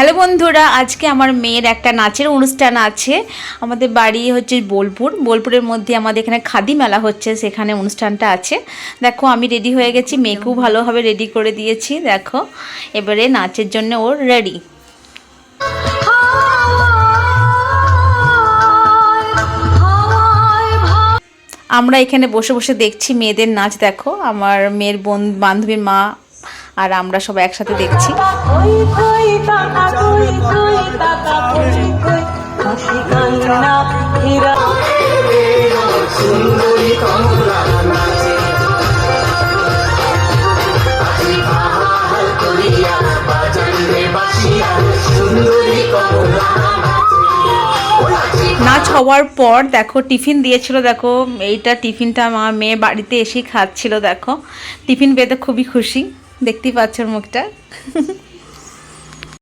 Hello বন্ধুরা, আজকে আমার মেয়ের একটা নাচের অনুষ্ঠান আছে। আমাদের বাড়ি হচ্ছে বোলপুরের মধ্যে আমাদের এখানে খাদি মেলা হচ্ছে, সেখানে অনুষ্ঠানটা আছে। দেখো আমি রেডি হয়ে গেছি, মেয়েকেও ভালোভাবে রেডি করে দিয়েছি। দেখো এবারে নাচের জন্য ওর রেডি। আমরা এখানে বসে বসে দেখছি মেয়েদের নাচ। দেখো আমার মেয়ের বান্ধবীর মা আর আমরা সবাই একসাথে দেখছি। নাচ হওয়ার পর দেখো টিফিন দিয়েছিল। দেখো এইটা টিফিনটা আমার মেয়ে বাড়িতে এসেই খাচ্ছিল। দেখো টিফিন পেতে খুবই খুশি, দেখতেই পাচ্ছ মুখটা।